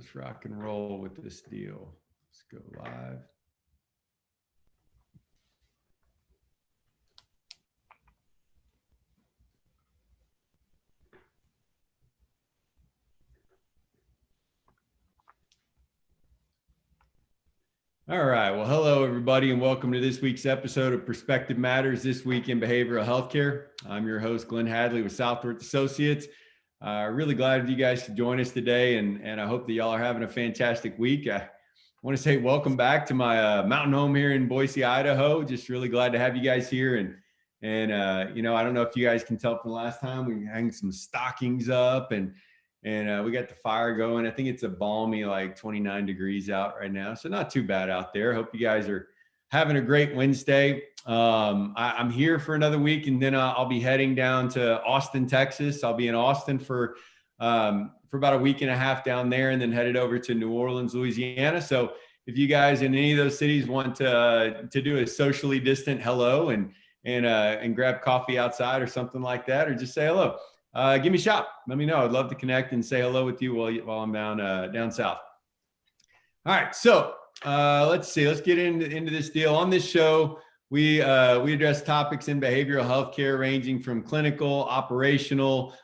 Let's rock and roll with this deal. Let's go live. All right. Well, hello, everybody, and welcome to this week's episode of Perspective Matters, This Week in Behavioral Healthcare. I'm your host, Glenn Hadley with Southworth Associates. Really glad you guys could join us today, and I hope that y'all are having a fantastic week. I want to say welcome back to my mountain home here in Boise, Idaho. Just really glad to have you guys here. And you know, I don't know if you guys can tell from the last time, we hang some stockings up and we got the fire going. I think it's a balmy, like 29 degrees out right now. So not too bad out there. Hope you guys are having a great Wednesday. I'm here for another week, and then I'll be heading down to Austin, Texas. I'll be in Austin for about a week and a half down there, and then headed over to New Orleans, Louisiana. So if you guys in any of those cities want to do a socially distant hello and grab coffee outside or something like that, or just say hello, give me a shout. Let me know. I'd love to connect and say hello with you while I'm down south. All right. So let's see. Let's get into this deal. On this show, we address topics in behavioral healthcare ranging from clinical, operational,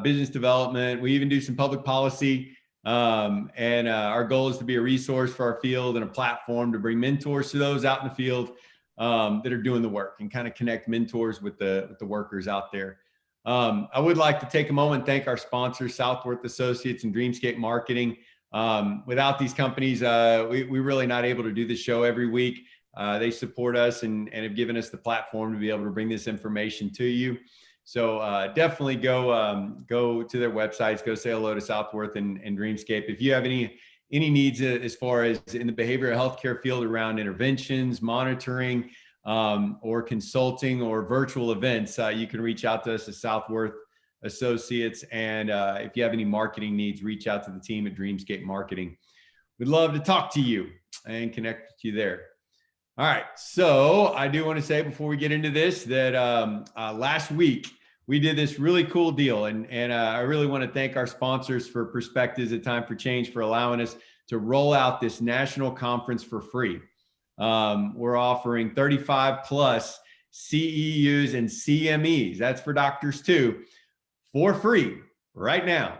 business development. We even do some public policy. And our goal is to be a resource for our field and a platform to bring mentors to those out in the field that are doing the work, and kind of connect mentors with the workers out there. I would like to take a moment and thank our sponsors, Southworth Associates and Dreamscape Marketing. Without these companies, we're really not able to do this show every week. They support us and have given us the platform to be able to bring this information to you. So definitely go to their websites, go say hello to Southworth and Dreamscape. If you have any needs as far as in the behavioral healthcare field around interventions, monitoring, or consulting or virtual events, you can reach out to us at Southworth Associates. And if you have any marketing needs, reach out to the team at Dreamscape Marketing. We'd love to talk to you and connect with you there. All right. So I do want to say before we get into this that last week we did this really cool deal. And I really want to thank our sponsors for Perspectives at Time for Change for allowing us to roll out this national conference for free. We're offering 35 plus CEUs and CMEs. That's for doctors too, for free right now.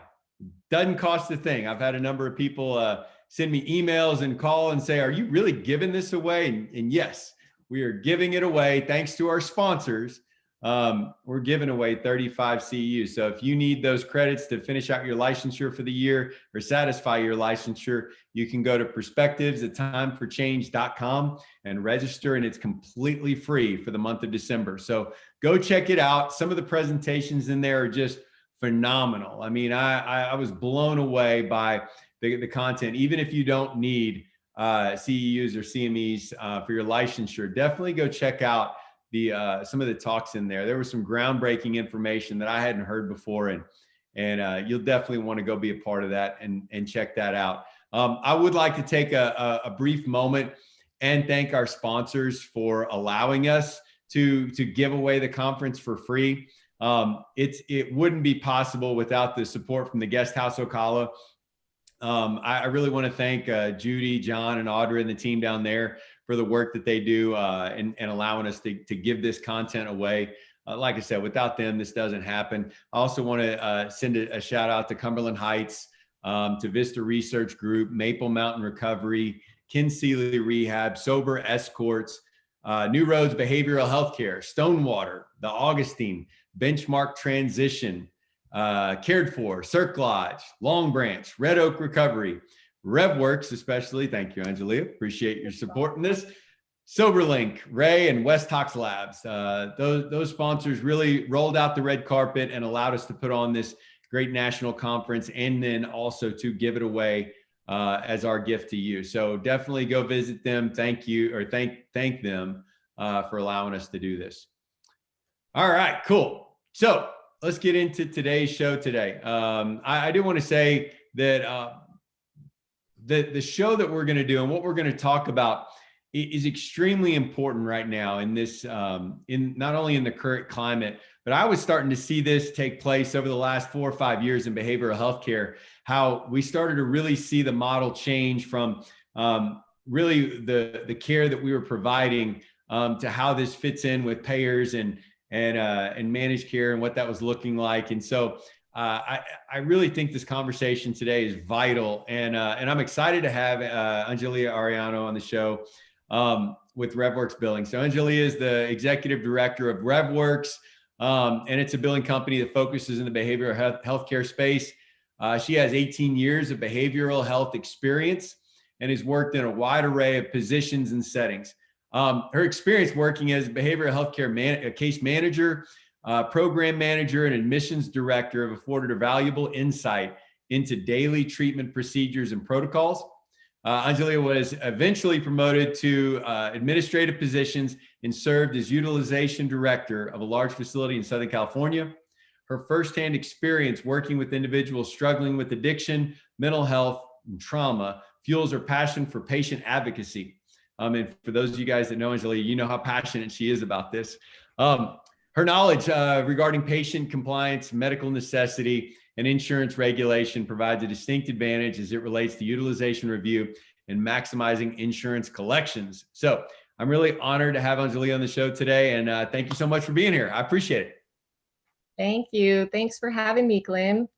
Doesn't cost a thing. I've had a number of people send me emails and call and say, are you really giving this away? And yes, we are giving it away. Thanks to our sponsors. We're giving away 35 CEUs. So if you need those credits to finish out your licensure for the year or satisfy your licensure, you can go to perspectives@timeforchange.com and register, and it's completely free for the month of December. So go check it out. Some of the presentations in there are just phenomenal. I mean, I was blown away by the content. Even if you don't need CEUs or CMEs for your licensure, definitely go check out some of the talks in there. There was some groundbreaking information that I hadn't heard before, and you'll definitely want to go be a part of that and check that out. I would like to take a brief moment and thank our sponsors for allowing us to give away the conference for free. It wouldn't be possible without the support from the Guest House Ocala. I really want to thank Judy, John, and Audra and the team down there for the work that they do and allowing us to give this content away. Like I said, without them, this doesn't happen. I also want to send a shout out to Cumberland Heights, to Vista Research Group, Maple Mountain Recovery, Ken Seeley Rehab, Sober Escorts, New Roads Behavioral Healthcare, Stonewater, the Augustine, Benchmark Transition, Cared For, Cirque Lodge, Long Branch, Red Oak Recovery, RevWorks, especially. Thank you, Angelia. Appreciate your support in this. SoberLink, Ray, and West Tox Labs. Those sponsors really rolled out the red carpet and allowed us to put on this great national conference, and then also to give it away as our gift to you. So definitely go visit them. Thank you, or thank them for allowing us to do this. All right, cool. So let's get into today's show today. I do want to say that the show that we're going to do and what we're going to talk about is extremely important right now in this, in not only in the current climate, but I was starting to see this take place over the last 4 or 5 years in behavioral healthcare, how we started to really see the model change from really the care that we were providing to how this fits in with payers and managed care and what that was looking like. And so I really think this conversation today is vital, and I'm excited to have Angelia Arellano on the show with RevWorks Billing. So Angelia is the executive director of RevWorks, and it's a billing company that focuses in the behavioral healthcare space. She has 18 years of behavioral health experience and has worked in a wide array of positions and settings. Her experience working as a behavioral healthcare case manager, program manager, and admissions director have afforded her valuable insight into daily treatment procedures and protocols. Angelia was eventually promoted to administrative positions and served as utilization director of a large facility in Southern California. Her firsthand experience working with individuals struggling with addiction, mental health, and trauma fuels her passion for patient advocacy. And for those of you guys that know Angelia, you know how passionate she is about this. Her knowledge regarding patient compliance, medical necessity, and insurance regulation provides a distinct advantage as it relates to utilization review and maximizing insurance collections. So I'm really honored to have Angelia on the show today, and thank you so much for being here. I appreciate it. Thank you. Thanks for having me, Glenn.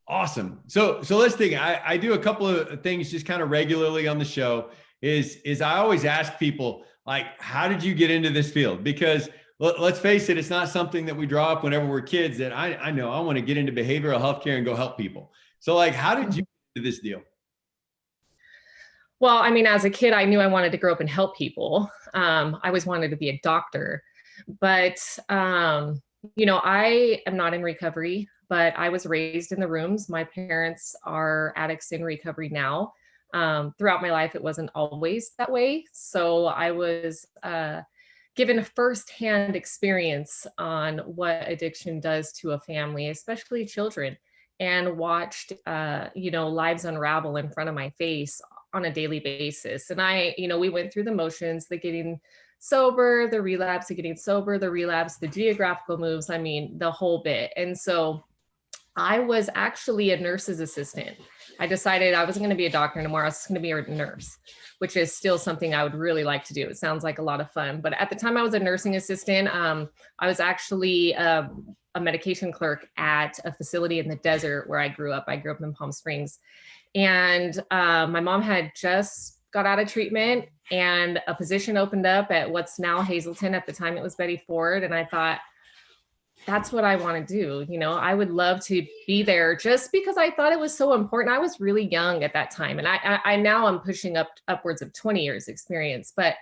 Awesome. So let's think. I do a couple of things just kind of regularly on the show. Is I always ask people, like, how did you get into this field? Because let's face it, it's not something that we draw up whenever we're kids that I know I want to get into behavioral healthcare and go help people. So like, how did you get into this deal? Well, I mean, as a kid, I knew I wanted to grow up and help people. I always wanted to be a doctor, but, I am not in recovery, but I was raised in the rooms. My parents are addicts in recovery now. Throughout my life, it wasn't always that way. So I was given a firsthand experience on what addiction does to a family, especially children, and watched, lives unravel in front of my face on a daily basis. And we went through the motions, the getting sober, the relapse, the getting sober, the relapse, the geographical moves, I mean, the whole bit. And so I was actually a nurse's assistant. I decided I wasn't going to be a doctor anymore. I was going to be a nurse, which is still something I would really like to do. It sounds like a lot of fun. But at the time I was a nursing assistant, I was actually a medication clerk at a facility in the desert where I grew up. I grew up in Palm Springs. And my mom had just got out of treatment and a position opened up at what's now Hazleton. At the time it was Betty Ford. And I thought, that's what I want to do. I would love to be there just because I thought it was so important. I was really young at that time. And I now I'm pushing upwards of 20 years experience, but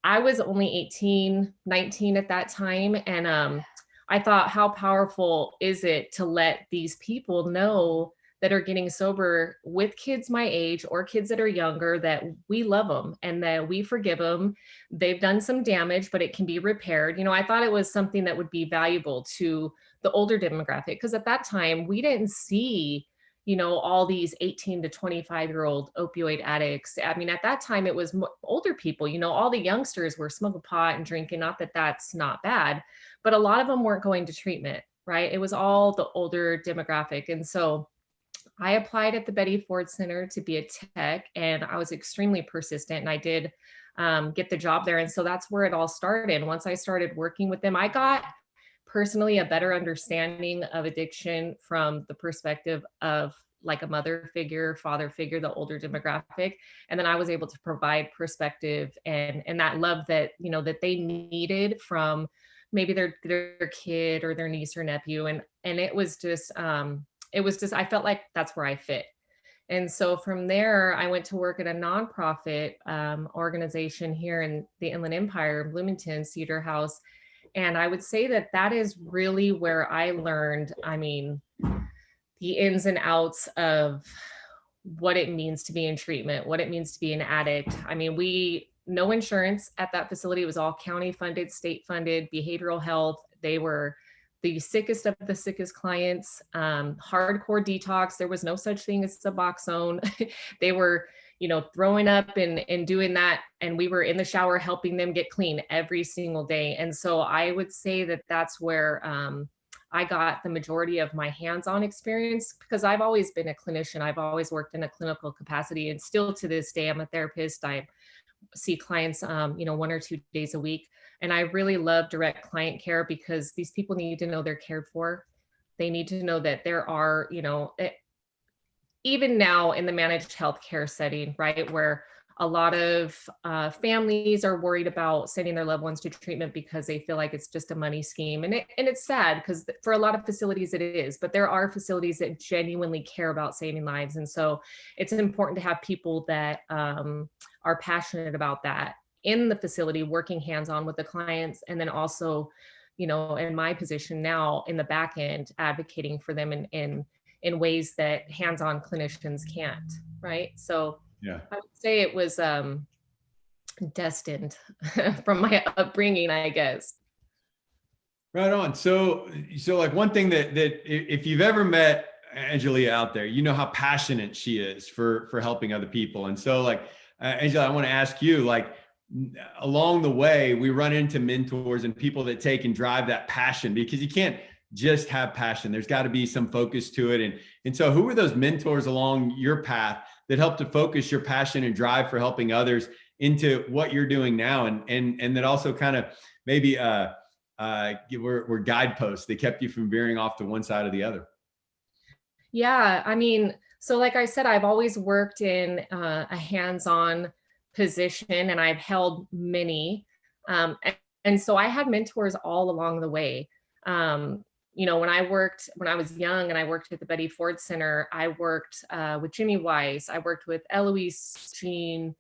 I was only 18, 19 at that time. And I thought, how powerful is it to let these people know that are getting sober with kids my age or kids that are younger, that we love them and that we forgive them. They've done some damage, but it can be repaired. I thought it was something that would be valuable to the older demographic, because at that time we didn't see, all these 18 to 25-year-old opioid addicts. I mean, at that time it was older people, all the youngsters were smoking pot and drinking. Not that that's not bad, but a lot of them weren't going to treatment, right? It was all the older demographic. And so I applied at the Betty Ford Center to be a tech, and I was extremely persistent, and I did get the job there. And so that's where it all started. Once I started working with them, I got personally a better understanding of addiction from the perspective of like a mother figure, father figure, the older demographic. And then I was able to provide perspective and that love that, that they needed from maybe their kid or their niece or nephew. And it was just, I felt like that's where I fit. And so from there, I went to work at a nonprofit organization here in the Inland Empire, Bloomington, Cedar House. And I would say that is really where I learned, the ins and outs of what it means to be in treatment, what it means to be an addict. No insurance at that facility. It was all county funded, state funded, behavioral health. They were the sickest of the sickest clients, hardcore detox. There was no such thing as Suboxone. They were, throwing up and doing that. And we were in the shower helping them get clean every single day. And so I would say that that's where I got the majority of my hands-on experience, because I've always been a clinician. I've always worked in a clinical capacity, and still to this day, I'm a therapist. I see clients, 1 or 2 days a week. And I really love direct client care, because these people need to know they're cared for. They need to know that there are, even now in the managed healthcare setting, right, where a lot of families are worried about sending their loved ones to treatment because they feel like it's just a money scheme. And it's sad, because for a lot of facilities it is, but there are facilities that genuinely care about saving lives. And so it's important to have people that are passionate about that in the facility, working hands-on with the clients, and then also, in my position now in the back end, advocating for them in ways that hands-on clinicians can't, right? So Yeah. I would say it was destined from my upbringing, I guess. Right on. So like one thing that if you've ever met Angelia out there, you know how passionate she is for helping other people. And so like, Angela, I want to ask you, like, along the way, we run into mentors and people that take and drive that passion, because you can't just have passion. There's got to be some focus to it. And so who were those mentors along your path that helped to focus your passion and drive for helping others into what you're doing now? And that also kind of maybe were guideposts that kept you from veering off to one side or the other? Yeah, I mean, so like I said, I've always worked in a hands-on position, and I've held many. And so I had mentors all along the way. When I was young and I worked at the Betty Ford Center, I worked with Jimmy Weiss. I worked with Eloise Jean.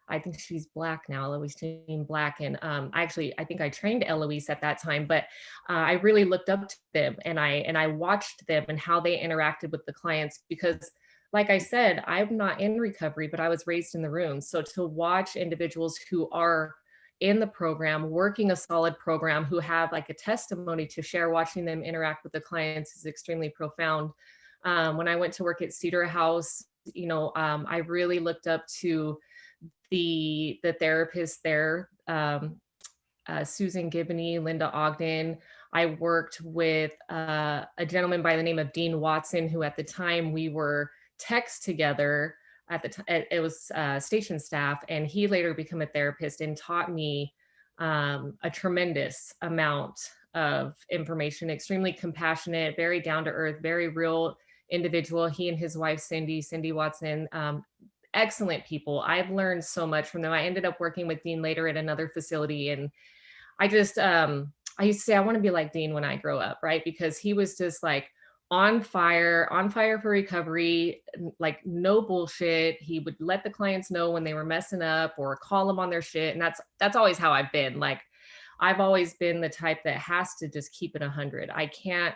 I think she's Black now, Eloise Jean Black. And I think I trained Eloise at that time, but I really looked up to them, and I watched them and how they interacted with the clients, because like I said, I'm not in recovery, but I was raised in the room. So to watch individuals who are in the program, working a solid program, who have like a testimony to share, watching them interact with the clients is extremely profound. When I went to work at Cedar House, I really looked up to the therapists there, Susan Gibney, Linda Ogden. I worked with a gentleman by the name of Dean Watson, who at the time we were techs together. At the time, it was station staff, and he later became a therapist and taught me a tremendous amount of information. Extremely compassionate, very down to earth, very real individual. He and his wife Cindy Watson, excellent people. I've learned so much from them. I ended up working with Dean later at another facility, and I just I used to say I want to be like Dean when I grow up, right? Because he was just like on fire for recovery, like no bullshit. He would let the clients know when they were messing up or call them on their shit. And that's always how I've been. Like, I've always been the type that has to just keep it 100. I can't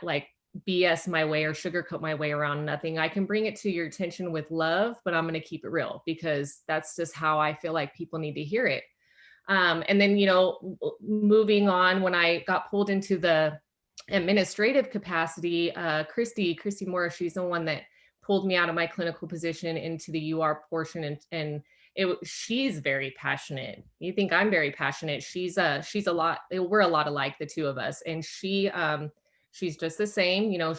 like BS my way or sugarcoat my way around nothing. I can bring it to your attention with love, but I'm going to keep it real, because that's just how I feel like people need to hear it. And then, moving on, when I got pulled into the administrative capacity, Christy Morris, she's the one that pulled me out of my clinical position into the UR portion, and she's very passionate. You think I'm very passionate? She's a lot. We're a lot alike, the two of us, and she's just the same.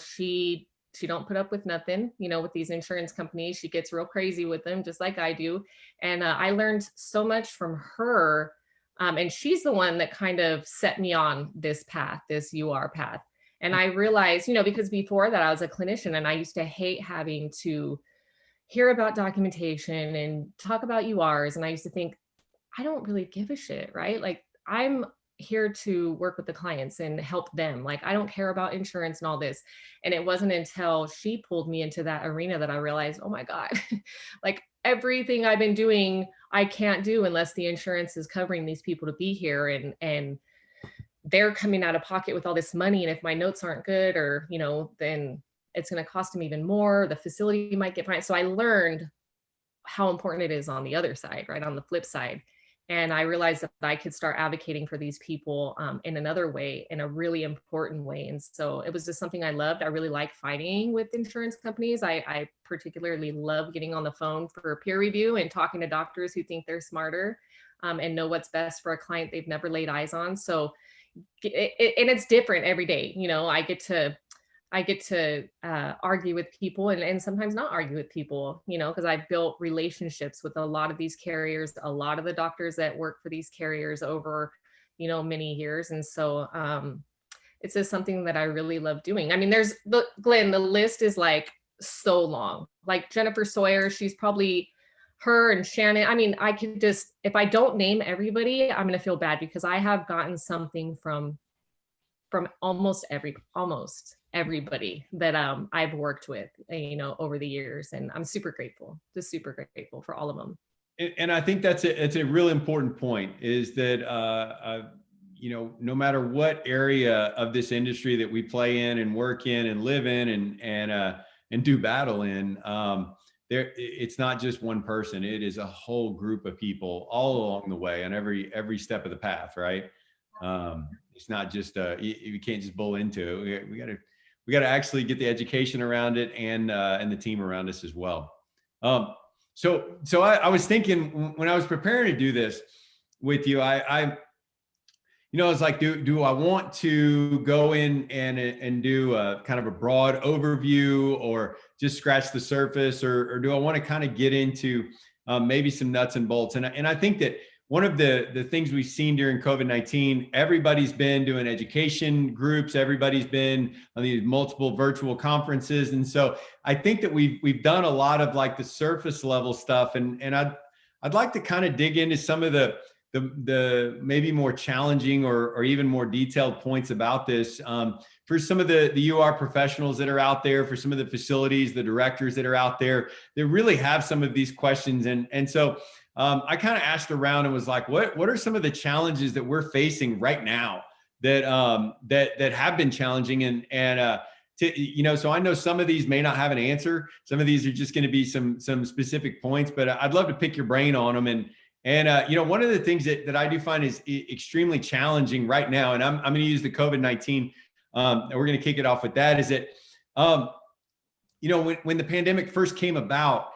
She don't put up with nothing. With these insurance companies, she gets real crazy with them, just like I do. And I learned so much from her. And she's the one that kind of set me on this path, this UR path. And I realized, because before that I was a clinician, and I used to hate having to hear about documentation and talk about URs. And I used to think, I don't really give a shit, right? Like, I'm here to work with the clients and help them. Like, I don't care about insurance and all this. And it wasn't until she pulled me into that arena that I realized, oh my God, like everything I've been doing, I can't do unless the insurance is covering these people to be here. And they're coming out of pocket with all this money. And if my notes aren't good, or, then it's going to cost them even more. The facility might get fined. So I learned how important it is on the other side, right? On the flip side. And I realized that I could start advocating for these people in another way, in a really important way. And so it was just something I loved. I really like fighting with insurance companies. I particularly love getting on the phone for peer review and talking to doctors who think they're smarter and know what's best for a client they've never laid eyes on. So, and it's different every day. I get to argue with people and sometimes not argue with people, because I've built relationships with a lot of these carriers, a lot of the doctors that work for these carriers over, many years. And so it's just something that I really love doing. I mean, Glenn, the list is like so long. Like Jennifer Sawyer, she's probably her and Shannon. I mean, if I don't name everybody, I'm going to feel bad because I have gotten something from almost everybody that I've worked with, over the years. And I'm super grateful, just super grateful for all of them. And I think it's a real important point is that, no matter what area of this industry that we play in and work in and live in and do battle in, it's not just one person. It is a whole group of people all along the way on every step of the path, right? It's not just you can't just bull into it. We got to actually get the education around it and the team around us as well. So I was thinking when I was preparing to do this with you, I was like, do I want to go in and do a kind of a broad overview or just scratch the surface, or do I want to kind of get into maybe some nuts and bolts? And I think that one of the things we've seen during COVID-19, everybody's been doing education groups, everybody's been on these multiple virtual conferences. And so I think that we've done a lot of like the surface level stuff. And I'd like to kind of dig into some of the maybe more challenging or even more detailed points about this for some of the UR professionals that are out there, for some of the facilities, the directors that are out there that really have some of these questions. And so I kind of asked around and was like, what are some of the challenges that we're facing right now that have been challenging so I know some of these may not have an answer. Some of these are just going to be some specific points, but I'd love to pick your brain on them. And one of the things that I do find is extremely challenging right now, and I'm going to use the COVID-19, and we're going to kick it off with that, is that, when the pandemic first came about,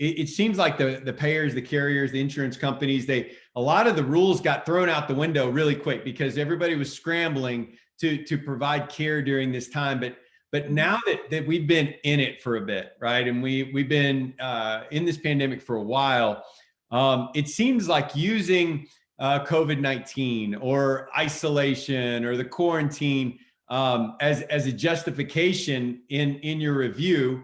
it seems like the payers, the carriers, the insurance companies, a lot of the rules got thrown out the window really quick because everybody was scrambling to provide care during this time. But now that we've been in it for a bit, right, and we've been in this pandemic for a while, it seems like using COVID-19 or isolation or the quarantine as a justification in your review,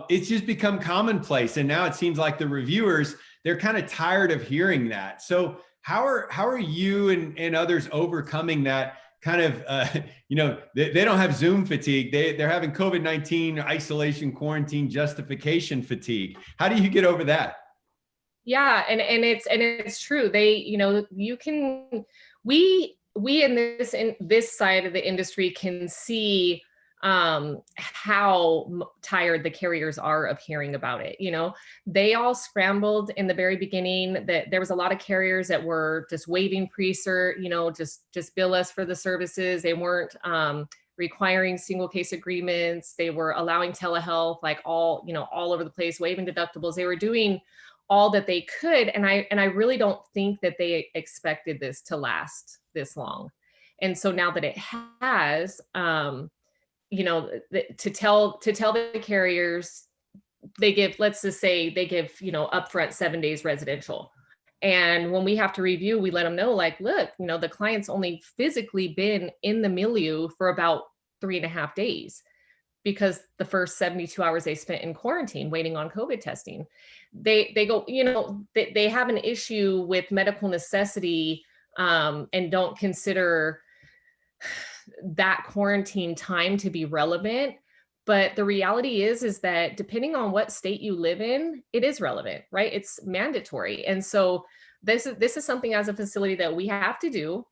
it's just become commonplace. And now it seems like the reviewers, they're kind of tired of hearing that. So how are you and others overcoming that kind of, they don't have Zoom fatigue. They're having COVID-19 isolation, quarantine, justification fatigue. How do you get over that? Yeah. And it's true. We in this side of the industry can see how tired the carriers are of hearing about it. They all scrambled in the very beginning. That there was a lot of carriers that were just waiving pre-cert, just bill us for the services. They weren't requiring single case agreements. They were allowing telehealth, like all over the place, waiving deductibles. They were doing all that they could. And I really don't think that they expected this to last this long. And so now that it has, to tell the carriers, they give, let's just say they give, upfront 7 days residential. And when we have to review, we let them know, like, look, the client's only physically been in the milieu for about 3.5 days because the first 72 hours they spent in quarantine waiting on COVID testing. They go, they have an issue with medical necessity and don't consider that quarantine time to be relevant. But the reality is that depending on what state you live in, it is relevant, right? It's mandatory. And so this is something as a facility that we have to do.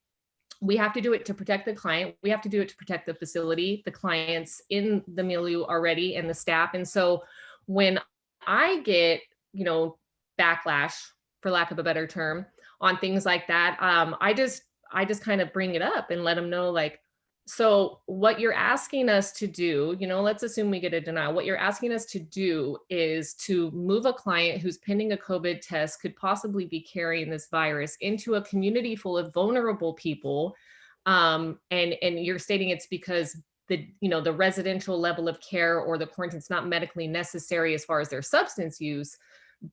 We have to do it to protect the client. We have to do it to protect the facility, the clients in the milieu already, and the staff. And so when I get, backlash for lack of a better term, on things like that. I just kind of bring it up and let them know, like, so what you're asking us to do, let's assume we get a denial. What you're asking us to do is to move a client who's pending a COVID test, could possibly be carrying this virus, into a community full of vulnerable people. And you're stating it's because the residential level of care or the quarantine's not medically necessary as far as their substance use,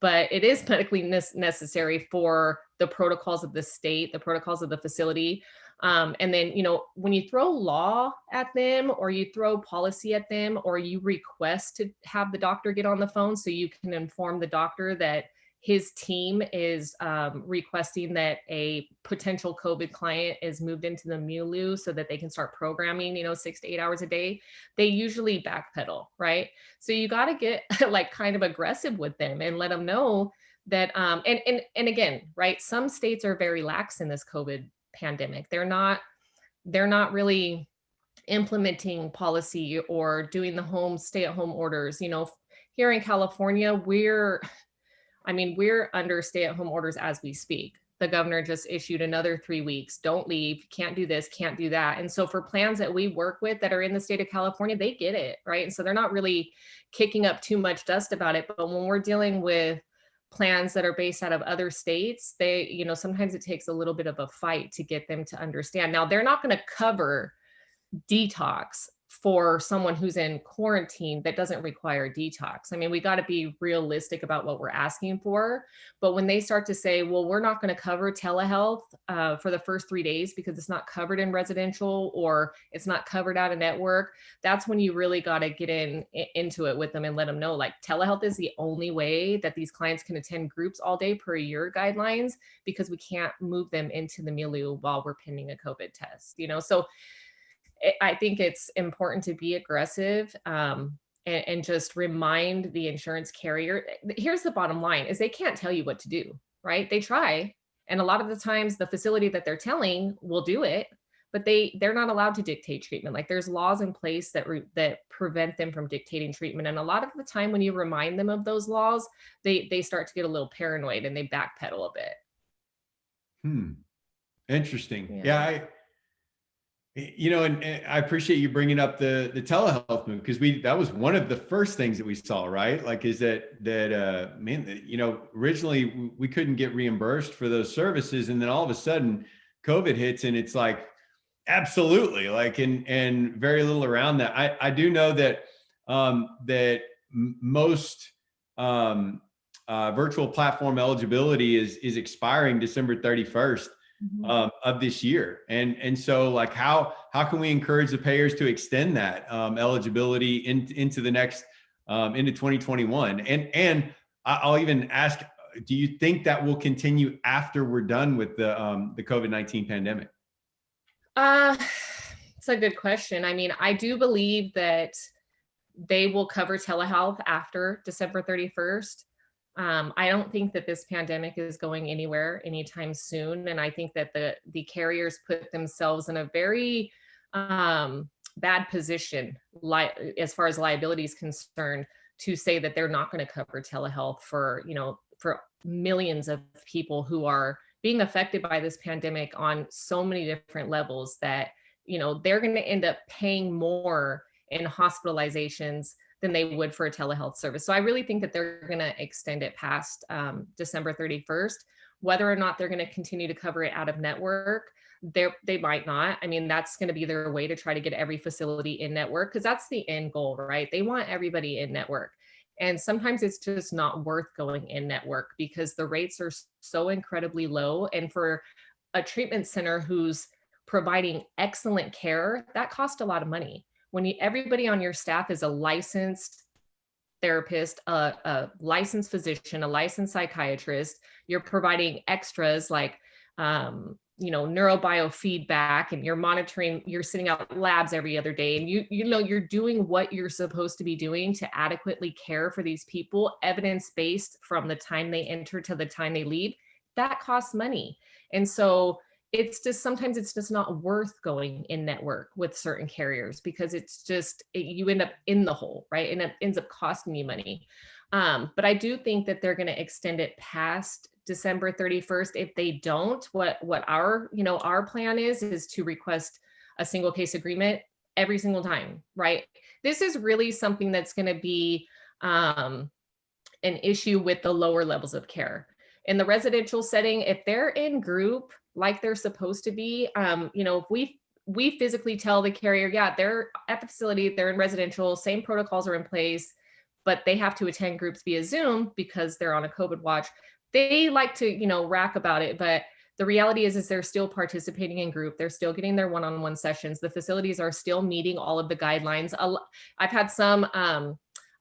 but it is medically necessary for the protocols of the state, the protocols of the facility. And then, when you throw law at them, or you throw policy at them, or you request to have the doctor get on the phone so you can inform the doctor that his team is requesting that a potential COVID client is moved into the MULU so that they can start programming, 6 to 8 hours a day, they usually backpedal, right? So you got to get like kind of aggressive with them and let them know that, and again, right, some states are very lax in this COVID pandemic. They're not really implementing policy or doing the stay-at-home orders. Here in California, we're under stay-at-home orders as we speak. The governor just issued another 3 weeks. Don't leave, can't do this, can't do that. And so for plans that we work with that are in the state of California, they get it, right? And so they're not really kicking up too much dust about it. But when we're dealing with plans that are based out of other states, they, sometimes it takes a little bit of a fight to get them to understand. Now, they're not going to cover detox for someone who's in quarantine that doesn't require detox. We got to be realistic about what we're asking for. But when they start to say, well, we're not going to cover telehealth for the first 3 days because it's not covered in residential, or it's not covered out of network, that's when you really got to get into it with them and let them know, like, telehealth is the only way that these clients can attend groups all day per year guidelines, because we can't move them into the milieu while we're pending a COVID test. So I think it's important to be aggressive, and just remind the insurance carrier. Here's the bottom line: is they can't tell you what to do, right? They try, and a lot of the times the facility that they're telling will do it, but they're not allowed to dictate treatment. Like, there's laws in place that prevent them from dictating treatment. And a lot of the time when you remind them of those laws, they start to get a little paranoid and they backpedal a bit. Interesting. Yeah. And I appreciate you bringing up the telehealth move, because that was one of the first things that we saw, right? Like, is originally we couldn't get reimbursed for those services, and then all of a sudden COVID hits, and it's like, absolutely, like, and very little around that. I do know that most virtual platform eligibility is expiring December 31st. Of this year. And so, like, how can we encourage the payers to extend that eligibility into the next into 2021? And I'll even ask, do you think that will continue after we're done with the COVID-19 pandemic? It's a good question. I do believe that they will cover telehealth after December 31st. I don't think that this pandemic is going anywhere anytime soon. And I think that the carriers put themselves in a very bad position, as far as liability is concerned, to say that they're not going to cover telehealth for millions of people who are being affected by this pandemic on so many different levels, that, they're going to end up paying more in hospitalizations than they would for a telehealth service. So I really think that they're going to extend it past December 31st. Whether or not they're going to continue to cover it out of network, they might not. That's going to be their way to try to get every facility in network, because that's the end goal, right? They want everybody in network. And sometimes it's just not worth going in network because the rates are so incredibly low. And for a treatment center who's providing excellent care, that costs a lot of money. When everybody on your staff is a licensed therapist, a licensed physician, a licensed psychiatrist, you're providing extras like, neurobiofeedback, and you're monitoring, you're sending out labs every other day, and you're doing what you're supposed to be doing to adequately care for these people, evidence-based, from the time they enter to the time they leave. That costs money. And so sometimes it's just not worth going in network with certain carriers, because you end up in the hole, right? And it ends up costing you money. But I do think that they're going to extend it past December 31st. If they don't, what our plan is to request a single case agreement every single time, right? This is really something that's going to be an issue with the lower levels of care. In the residential setting, if they're in group like they're supposed to be, if we physically tell the carrier, yeah, they're at the facility, they're in residential, same protocols are in place, but they have to attend groups via Zoom because they're on a COVID watch. They like to, rack about it, but the reality is they're still participating in group. They're still getting their one-on-one sessions. The facilities are still meeting all of the guidelines. I've had some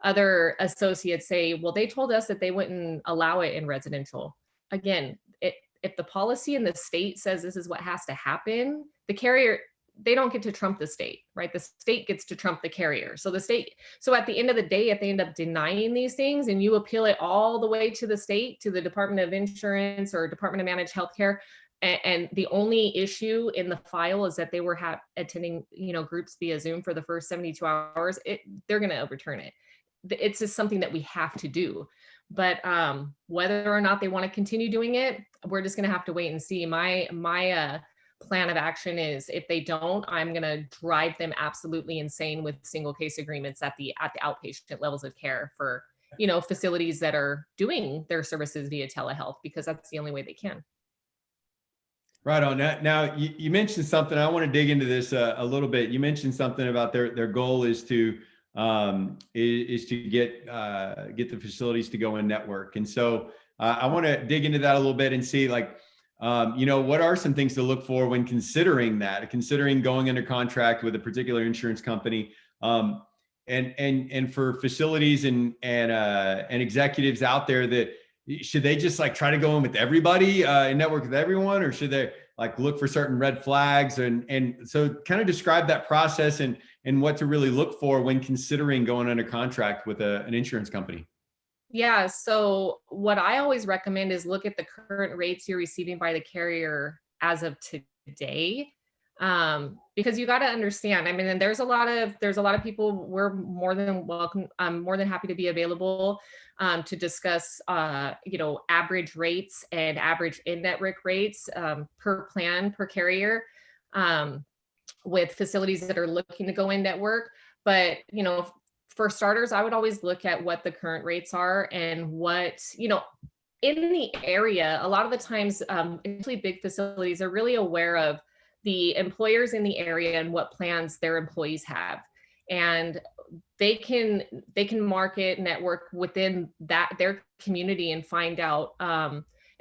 other associates say, well, they told us that they wouldn't allow it in residential. Again, if the policy in the state says this is what has to happen, the carrier, they don't get to trump the state, right? The state gets to trump the carrier. So at the end of the day, if they end up denying these things and you appeal it all the way to the state, to the Department of Insurance or Department of Managed Healthcare, and the only issue in the file is that they were attending, groups via Zoom for the first 72 hours, they're going to overturn it. It's just something that we have to do. But whether or not they want to continue doing it, we're just going to have to wait and see. My plan of action is if they don't, I'm going to drive them absolutely insane with single case agreements at the outpatient levels of care for, facilities that are doing their services via telehealth, because that's the only way they can. Right on that. Now you mentioned something. I want to dig into this a little bit. You mentioned something about their goal is to get the facilities to go in network. And so I want to dig into that a little bit and see what are some things to look for when considering going under contract with a particular insurance company, and for facilities and executives out there, that should they just try to go in with everybody and network with everyone, or should they look for certain red flags? And so kind of describe that process and what to really look for when considering going under contract with an insurance company. Yeah. So what I always recommend is look at the current rates you're receiving by the carrier as of today. Because you got to understand, and there's a lot of people. We're more than welcome. I'm more than happy to be available to discuss, average rates and average in-network rates per plan, per carrier, with facilities that are looking to go in network. But, for starters, I would always look at what the current rates are and what, in the area. A lot of the times, especially big facilities are really aware of the employers in the area and what plans their employees have. And they can market network within their community and find out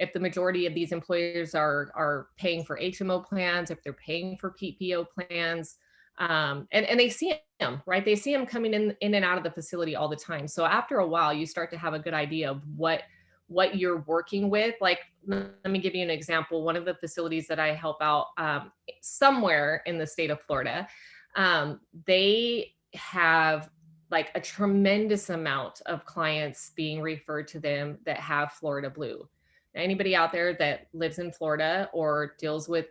if the majority of these employers are paying for HMO plans, if they're paying for PPO plans. And they see them, right? They see them coming in and out of the facility all the time. So after a while, you start to have a good idea of what you're working with. Let me give you an example. One of the facilities that I help out somewhere in the state of Florida, they have a tremendous amount of clients being referred to them that have Florida Blue. Now, anybody out there that lives in Florida or deals with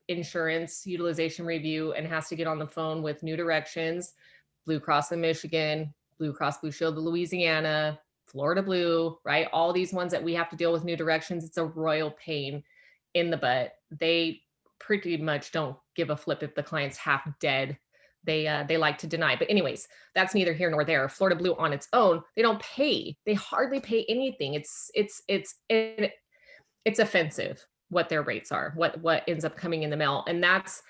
insurance utilization review and has to get on the phone with New Directions, Blue Cross of Michigan, Blue Cross Blue Shield of Louisiana, Florida Blue, right? All these ones that we have to deal with New Directions, it's a royal pain in the butt. They pretty much don't give a flip if the client's half dead. They like to deny. But anyways, that's neither here nor there. Florida Blue on its own, they don't pay. They hardly pay anything. It's offensive what their rates are, what ends up coming in the mail. And that's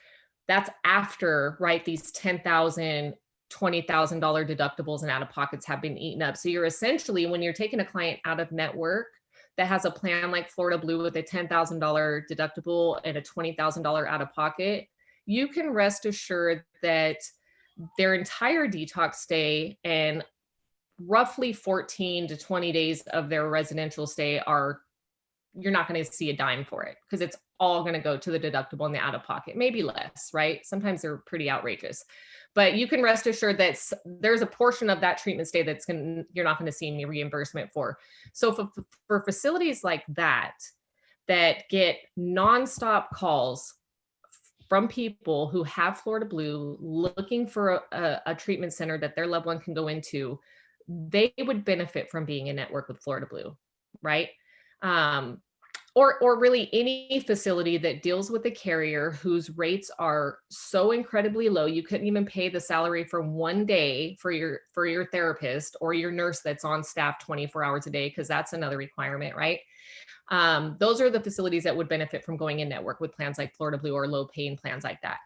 after, right, these $10,000, $20,000 deductibles and out of pockets have been eaten up. So you're essentially, when you're taking a client out of network that has a plan like Florida Blue with a $10,000 deductible and a $20,000 out of pocket, you can rest assured that their entire detox stay and roughly 14 to 20 days of their residential stay you're not going to see a dime for it, because it's all going to go to the deductible and the out of pocket, maybe less, right? Sometimes they're pretty outrageous, but you can rest assured that there's a portion of that treatment stay you're not going to see any reimbursement for. So for facilities like that get nonstop calls from people who have Florida Blue looking for a treatment center that their loved one can go into, they would benefit from being in network with Florida Blue, right? Um, or really any facility that deals with a carrier whose rates are so incredibly low you couldn't even pay the salary for one day for your therapist or your nurse that's on staff 24 hours a day, because that's another requirement, right? Those are the facilities that would benefit from going in network with plans like Florida Blue or low paying plans like that.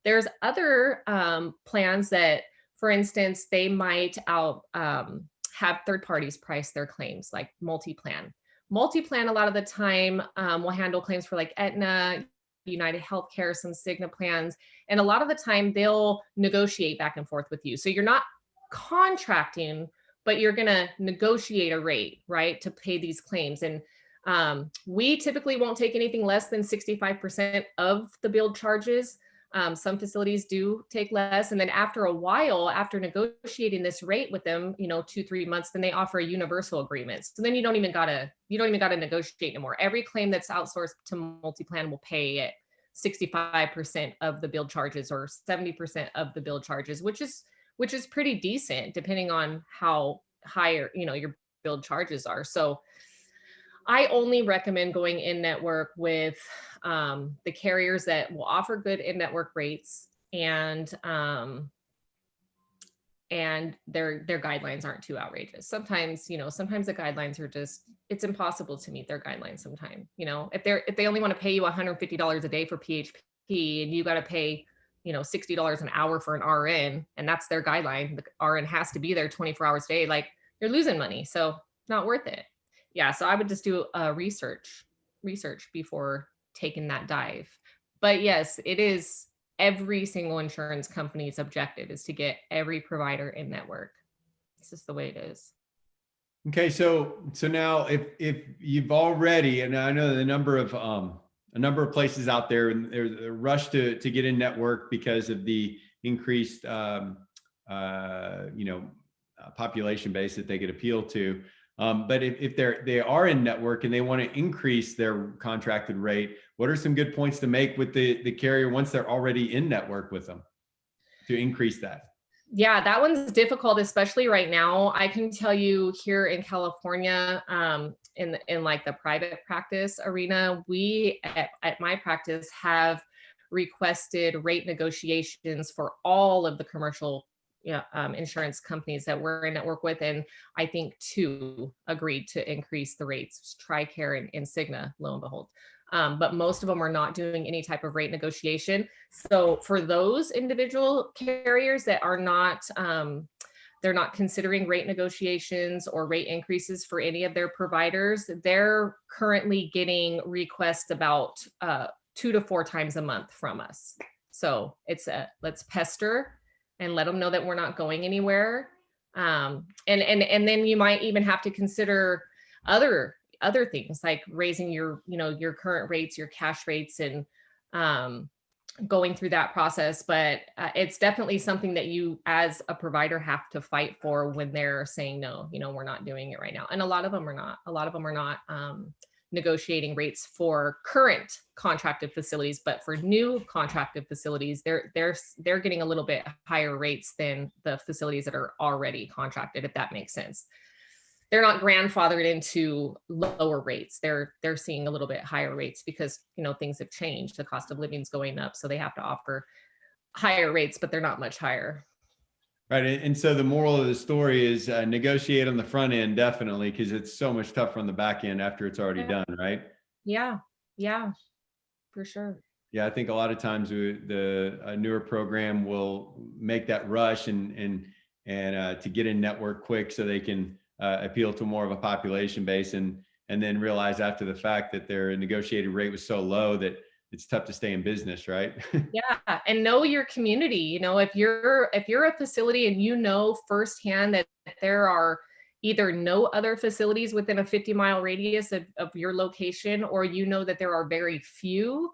There's other plans that, for instance, they might have third parties price their claims, like multi-plan. Multi-plan, a lot of the time, will handle claims for like Aetna, United Healthcare, some Cigna plans. And a lot of the time they'll negotiate back and forth with you. So you're not contracting, but you're going to negotiate a rate, right, to pay these claims. And we typically won't take anything less than 65% of the billed charges. Some facilities do take less. And then after a while, after negotiating this rate with them, 2-3 months, then they offer a universal agreement. So then you don't even gotta negotiate anymore. Every claim that's outsourced to multi-plan will pay at 65% of the billed charges or 70% of the billed charges, which is pretty decent depending on how high your billed charges are. So I only recommend going in network with the carriers that will offer good in network rates, and their guidelines aren't too outrageous. Sometimes the guidelines are just, it's impossible to meet their guidelines sometimes. If they only want to pay you $150 a day for PHP and you got to pay $60 an hour for an RN, and that's their guideline, the RN has to be there 24 hours a day, like, you're losing money. So not worth it. Yeah, so I would just do research before taking that dive. But yes, it is every single insurance company's objective is to get every provider in network. It's just the way it is. Okay, so now if you've already, and I know a number of places out there, and there's a rush to get in network because of the increased population base that they could appeal to. But if they are in network and they want to increase their contracted rate, what are some good points to make with the carrier once they're already in network with them to increase that? Yeah, that one's difficult, especially right now. I can tell you here in California, in like the private practice arena, we at my practice have requested rate negotiations for all of the commercial insurance companies that we're in network with, and I think 2 agreed to increase the rates, TRICARE and Cigna, lo and behold. But most of them are not doing any type of rate negotiation. So for those individual carriers that are not, they're not considering rate negotiations or rate increases for any of their providers, they're currently getting requests about 2 to 4 times a month from us. So it's let's pester and let them know that we're not going anywhere. And then you might even have to consider other things like raising your current rates, your cash rates, and going through that process. But it's definitely something that you as a provider have to fight for when they're saying no, we're not doing it right now. And a lot of them are not negotiating rates for current contracted facilities, but for new contracted facilities, they're getting a little bit higher rates than the facilities that are already contracted, if that makes sense. They're not grandfathered into lower rates. They're seeing a little bit higher rates because things have changed. The cost of living is going up, so they have to offer higher rates, but they're not much higher. Right. And so the moral of the story is negotiate on the front end, definitely, because it's so much tougher on the back end after it's already done, right? Yeah, for sure. Yeah, I think a lot of times the newer program will make that rush and to get in network quick so they can appeal to more of a population base, and then realize after the fact that their negotiated rate was so low that it's tough to stay in business, right? Yeah, and know your community. If you're a facility and firsthand that there are either no other facilities within a 50-mile radius of your location, or that there are very few,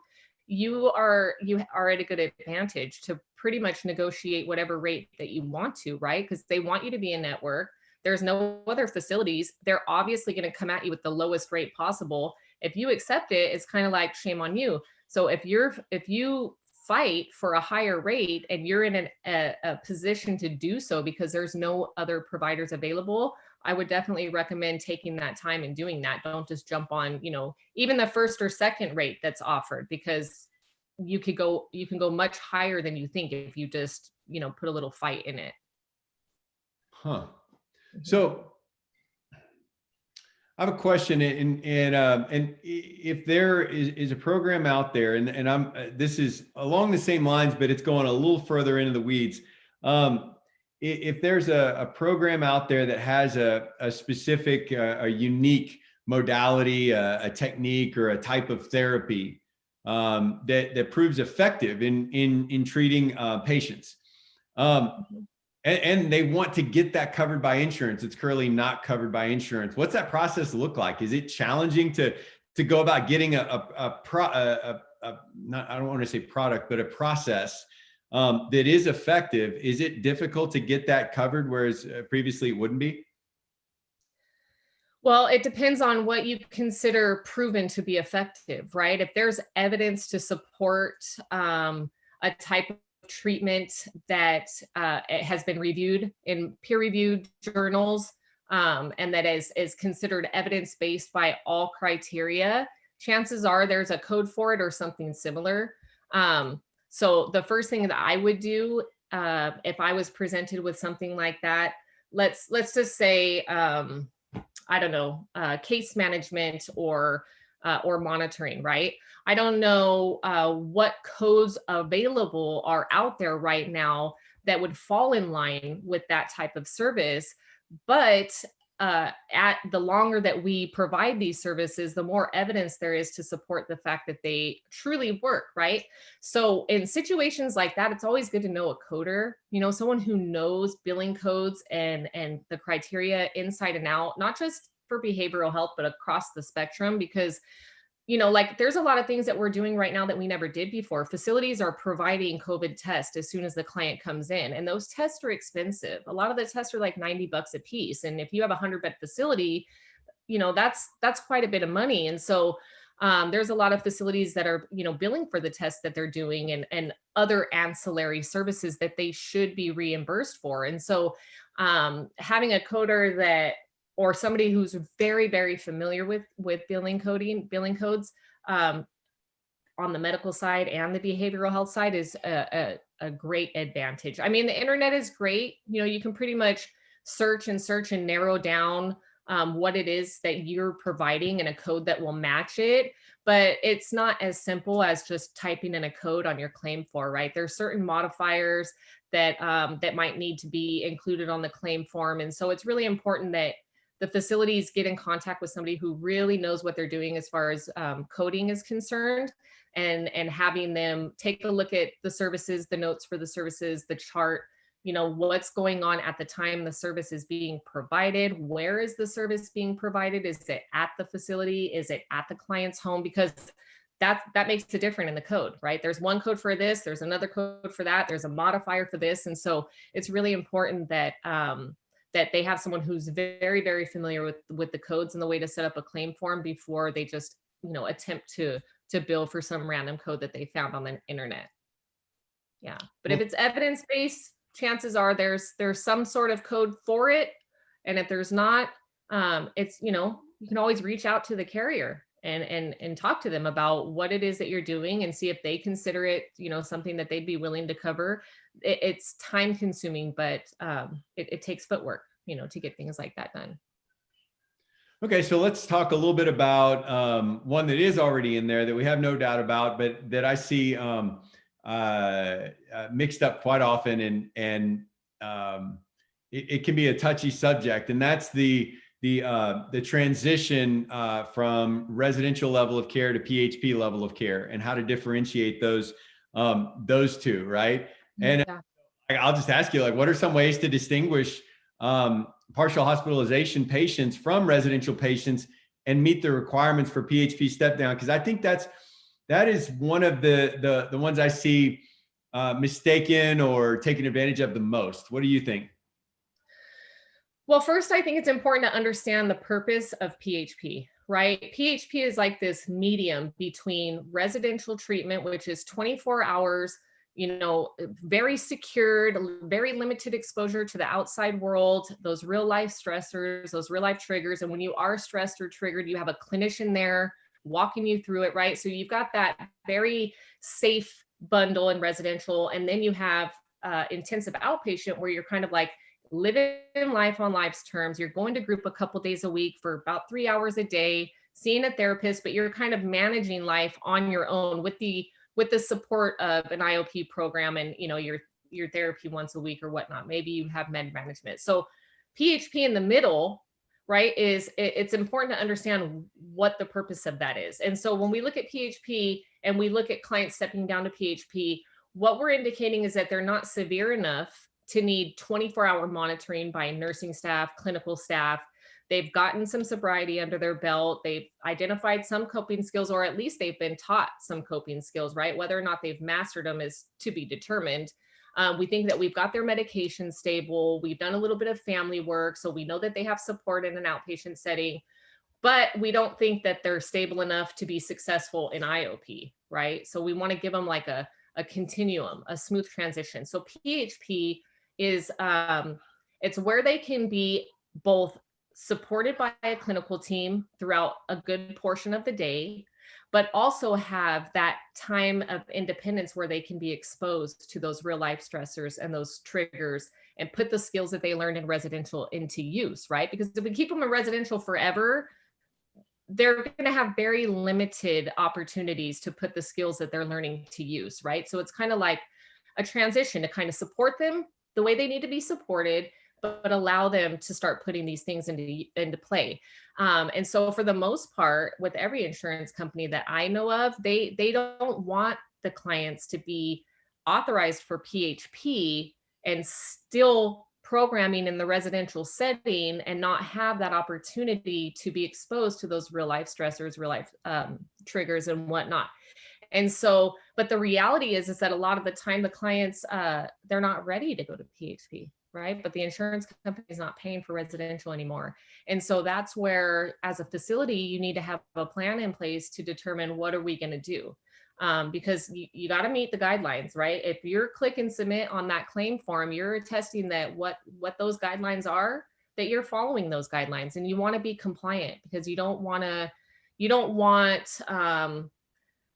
you are at a good advantage to pretty much negotiate whatever rate that you want to, right? Because they want you to be in network. There's no other facilities. They're obviously going to come at you with the lowest rate possible. If you accept it, it's kind of like shame on you. So if you fight for a higher rate and you're in a position to do so because there's no other providers available, I would definitely recommend taking that time and doing that. Don't just jump on, even the first or second rate that's offered, because you can go much higher than you think if you just, put a little fight in it. Huh. Mhm. So I have a question, and if there is a program out there, and I'm this is along the same lines, but it's going a little further into the weeds. If there's a program out there that has a specific, a unique modality, a technique, or a type of therapy that proves effective in treating patients. Mhm. And they want to get that covered by insurance. It's currently not covered by insurance. What's that process look like? Is it challenging to go about getting not, I don't want to say product, but a process that is effective? Is it difficult to get that covered, whereas previously it wouldn't be? Well, it depends on what you consider proven to be effective, right? If there's evidence to support a type of treatment that it has been reviewed in peer-reviewed journals, and that is considered evidence-based by all criteria, chances are there's a code for it or something similar. So the first thing that I would do if I was presented with something like that, let's just say, I don't know, case management or monitoring, right? I don't know what codes available are out there right now that would fall in line with that type of service. But at the longer that we provide these services, the more evidence there is to support the fact that they truly work, right? So in situations like that, it's always good to know a coder, someone who knows billing codes and the criteria inside and out, not just for behavioral health, but across the spectrum. Because like there's a lot of things that we're doing right now that we never did before. Facilities are providing COVID tests as soon as the client comes in, and those tests are expensive. A lot of the tests are like $90 a piece, and if you have a 100-bed facility, that's quite a bit of money. And so there's a lot of facilities that are billing for the tests that they're doing and other ancillary services that they should be reimbursed for. And so having a coder that, or somebody who's very, very familiar with billing codes on the medical side and the behavioral health side is a great advantage. I mean, the internet is great. You can pretty much search and narrow down what it is that you're providing in a code that will match it. But it's not as simple as just typing in a code on your claim form, right? There's certain modifiers that that might need to be included on the claim form. And so it's really important that the facilities get in contact with somebody who really knows what they're doing as far as coding is concerned, and having them take a look at the services, the notes for the services, the chart, what's going on at the time the service is being provided. Where is the service being provided? Is it at the facility? Is it at the client's home? Because that makes it different in the code, right? There's one code for this, there's another code for that, there's a modifier for this. And so it's really important that that they have someone who's very, very familiar with the codes and the way to set up a claim form before they just, attempt to bill for some random code that they found on the internet. Yeah. But if it's evidence-based, chances are there's some sort of code for it. And if there's not, it's, you can always reach out to the carrier and talk to them about what it is that you're doing and see if they consider it, something that they'd be willing to cover. It's time consuming, but it takes footwork, to get things like that done. Okay, so let's talk a little bit about one that is already in there that we have no doubt about, but that I see mixed up quite often, and it can be a touchy subject, and that's the transition from residential level of care to PHP level of care, and how to differentiate those two, right? And Yeah. I'll just ask you, like, what are some ways to distinguish partial hospitalization patients from residential patients and meet the requirements for PHP step down? Because I think that is one of the ones I see mistaken or taken advantage of the most. What do you think? Well, first, I think it's important to understand the purpose of PHP, right? PHP is like this medium between residential treatment, which is 24 hours, very secured, very limited exposure to the outside world, those real life stressors, those real life triggers. And when you are stressed or triggered, you have a clinician there walking you through it, right? So you've got that very safe bundle in residential. And then you have intensive outpatient where you're kind of like living life on life's terms. You're going to group a couple days a week for about 3 hours a day, seeing a therapist, but you're kind of managing life on your own with the support of an IOP program and your therapy once a week or whatnot. Maybe you have med management. So PHP in the middle, right, it's important to understand what the purpose of that is. And so when we look at PHP and we look at clients stepping down to PHP, what we're indicating is that they're not severe enough to need 24-hour monitoring by nursing staff, clinical staff. They've gotten some sobriety under their belt. They've identified some coping skills, or at least they've been taught some coping skills, right? Whether or not they've mastered them is to be determined. We think that we've got their medication stable. We've done a little bit of family work, so we know that they have support in an outpatient setting, but we don't think that they're stable enough to be successful in IOP, right? So we want to give them like a continuum, a smooth transition. So PHP is it's where they can be both supported by a clinical team throughout a good portion of the day, but also have that time of independence where they can be exposed to those real life stressors and those triggers and put the skills that they learned in residential into use, right? Because if we keep them in residential forever, they're going to have very limited opportunities to put the skills that they're learning to use, right? So it's kind of like a transition to kind of support them the way they need to be supported, but allow them to start putting these things into play. And so for the most part, with every insurance company that I know of, they don't want the clients to be authorized for PHP and still programming in the residential setting and not have that opportunity to be exposed to those real life stressors, real life triggers and whatnot. And so, but the reality is that a lot of the time the clients, they're not ready to go to PHP, right? But the insurance company is not paying for residential anymore. And so that's where, as a facility, you need to have a plan in place to determine what are we going to do? Because you got to meet the guidelines, right? If you're click and submit on that claim form, you're attesting that what those guidelines are, that you're following those guidelines, and you want to be compliant because you don't want to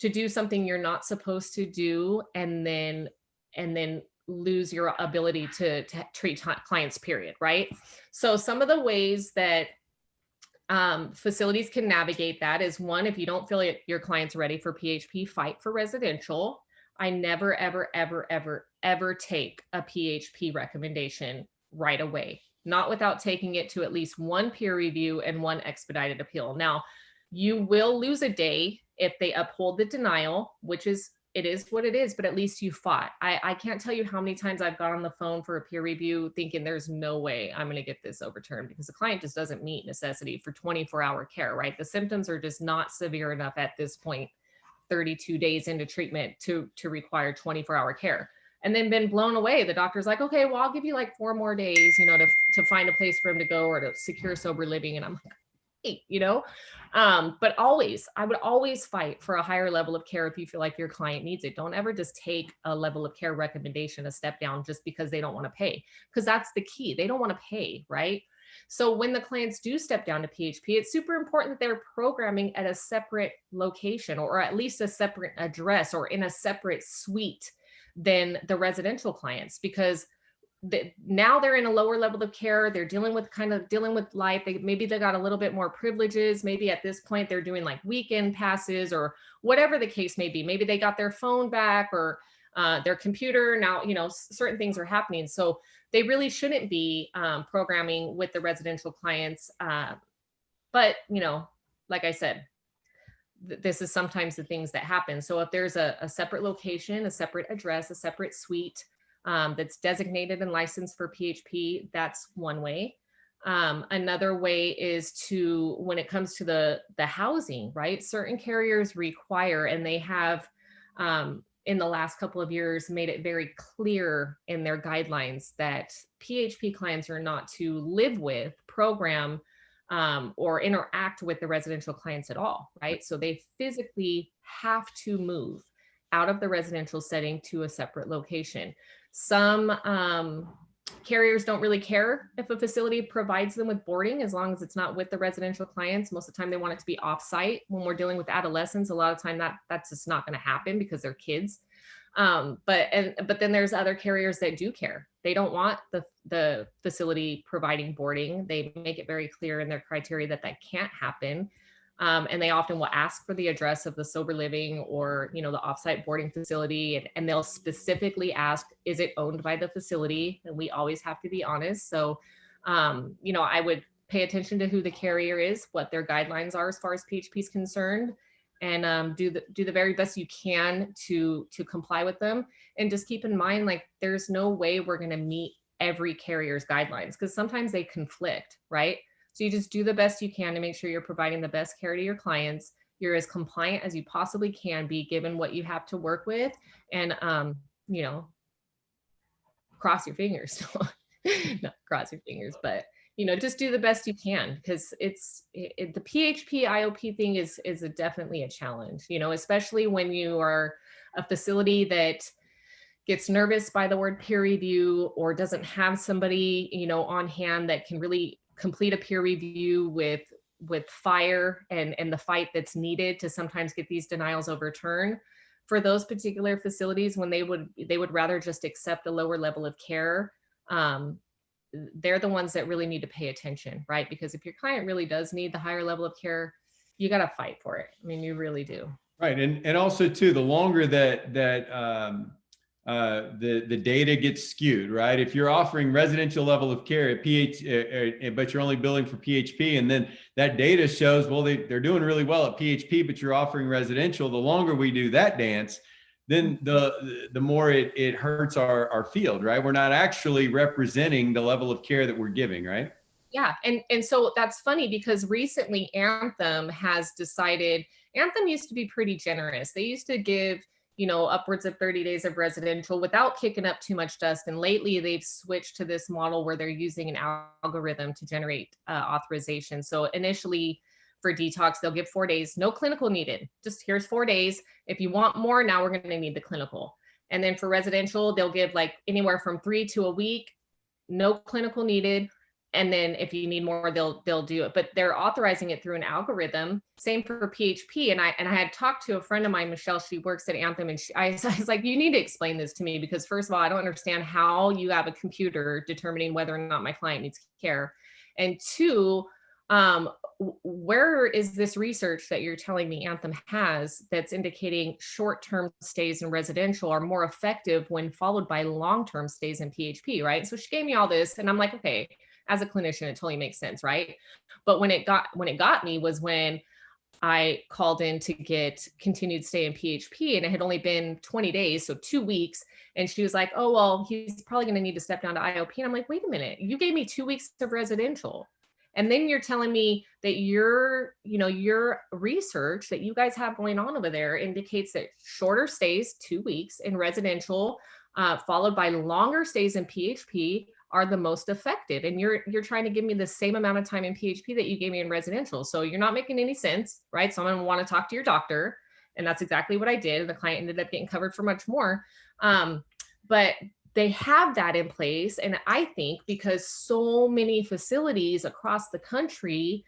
do something you're not supposed to do and then lose your ability to treat clients, period, right? So some of the ways that facilities can navigate that is, one, if you don't feel like your client's ready for PHP, fight for residential. I never, ever, ever, ever, ever take a PHP recommendation right away, not without taking it to at least one peer review and one expedited appeal. Now, you will lose a day if they uphold the denial, which is, it is what it is, but at least you fought. I can't tell you how many times I've got on the phone for a peer review thinking there's no way I'm going to get this overturned because the client just doesn't meet necessity for 24-hour care, right? The symptoms are just not severe enough at this point, 32 days into treatment to require 24-hour care. And then been blown away. The doctor's like, okay, well, I'll give you like 4 more days, to find a place for him to go or to secure sober living. And I'm like, but I would always fight for a higher level of care if you feel like your client needs it. Don't ever just take a level of care recommendation a step down just because they don't want to pay, because that's the key. They don't want to pay, right? So when the clients do step down to PHP, it's super important that they're programming at a separate location or at least a separate address or in a separate suite than the residential clients, because now they're in a lower level of care. They're dealing with life. Maybe they got a little bit more privileges. Maybe at this point they're doing like weekend passes or whatever the case may be. Maybe they got their phone back or their computer. Now, certain things are happening. So they really shouldn't be programming with the residential clients. But, like I said, this is sometimes the things that happen. So if there's a separate location, a separate address, a separate suite, that's designated and licensed for PHP, that's one way. Another way is to, when it comes to the housing, right? Certain carriers require, and they have in the last couple of years made it very clear in their guidelines that PHP clients are not to live with, program, or interact with the residential clients at all, right? So they physically have to move out of the residential setting to a separate location. Some carriers don't really care if a facility provides them with boarding as long as it's not with the residential clients. Most of the time they want it to be offsite. When we're dealing with adolescents, a lot of time that's just not going to happen because they're kids. But then there's other carriers that do care. They don't want the facility providing boarding. They make it very clear in their criteria that can't happen. And they often will ask for the address of the sober living or, the offsite boarding facility. And they'll specifically ask, is it owned by the facility? And we always have to be honest. So, I would pay attention to who the carrier is, what their guidelines are as far as PHP is concerned, and do the very best you can to comply with them. And just keep in mind, like, there's no way we're going to meet every carrier's guidelines because sometimes they conflict, right? So you just do the best you can to make sure you're providing the best care to your clients. You're as compliant as you possibly can be given what you have to work with, and cross your fingers. Not cross your fingers, but just do the best you can, because the PHP IOP thing is definitely a challenge, especially when you are a facility that gets nervous by the word peer review or doesn't have somebody, on hand that can really complete a peer review with fire and the fight that's needed to sometimes get these denials overturned. For those particular facilities, when they would rather just accept a lower level of care, they're the ones that really need to pay attention, right? Because if your client really does need the higher level of care, you got to fight for it. I mean, you really do. Right. And also too, the longer that the data gets skewed, right? If you're offering residential level of care at but you're only billing for PHP, and then that data shows, well, they're doing really well at PHP, but you're offering residential. The longer we do that dance, then the more it hurts our field, right? We're not actually representing the level of care that we're giving, right? Yeah. And so that's funny because recently Anthem has decided. Anthem used to be pretty generous. They used to give, upwards of 30 days of residential without kicking up too much dust. And lately they've switched to this model where they're using an algorithm to generate authorization. So initially for detox, they'll give 4 days, no clinical needed. Just here's 4 days. If you want more, now we're going to need the clinical. And then for residential, they'll give like anywhere from 3 to a week, no clinical needed. And then if you need more, they'll do it. But they're authorizing it through an algorithm. Same for PHP. And I had talked to a friend of mine, Michelle. She works at Anthem, and I was like, you need to explain this to me, because first of all, I don't understand how you have a computer determining whether or not my client needs care. And two, where is this research that you're telling me Anthem has that's indicating short-term stays in residential are more effective when followed by long-term stays in PHP, right? So she gave me all this, and I'm like, okay. As a clinician, it totally makes sense, right? But when it got me was when I called in to get continued stay in PHP, and it had only been 20 days, so 2 weeks. And she was like, oh, well, he's probably going to need to step down to IOP. And I'm like, wait a minute, you gave me 2 weeks of residential. And then you're telling me that your research that you guys have going on over there indicates that shorter stays, 2 weeks in residential, followed by longer stays in PHP, are the most effective. And you're trying to give me the same amount of time in PHP that you gave me in residential. So you're not making any sense, right? So I'm gonna want to talk to your doctor. And that's exactly what I did. The client ended up getting covered for much more. But they have that in place. And I think because so many facilities across the country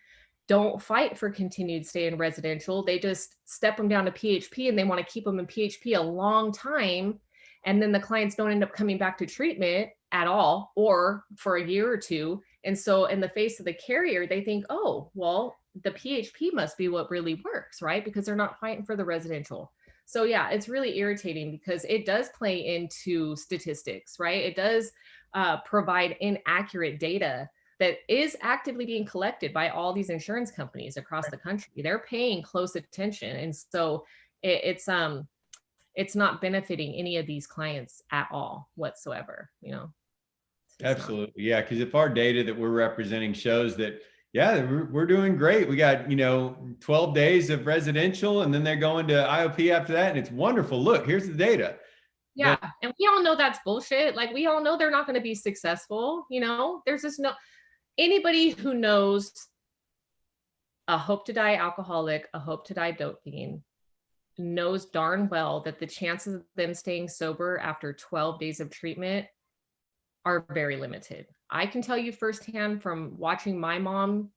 don't fight for continued stay in residential, they just step them down to PHP, and they want to keep them in PHP a long time. And then the clients don't end up coming back to treatment at all, or for a year or two. And so in the face of the carrier, they think, oh, well, the PHP must be what really works, right? Because they're not fighting for the residential. So yeah, it's really irritating because it does play into statistics, right? It does provide inaccurate data that is actively being collected by all these insurance companies across the country. They're paying close attention. And so it's not benefiting any of these clients at all whatsoever, Absolutely. Yeah. Because if our data that we're representing shows that, yeah, we're doing great. We got, 12 days of residential, and then they're going to IOP after that. And it's wonderful. Look, here's the data. Yeah. And we all know that's bullshit. Like, we all know they're not going to be successful. There's just anybody who knows A hope to die alcoholic, a hope to die doping, knows darn well that the chances of them staying sober after 12 days of treatment are very limited. I can tell you firsthand from watching my mom,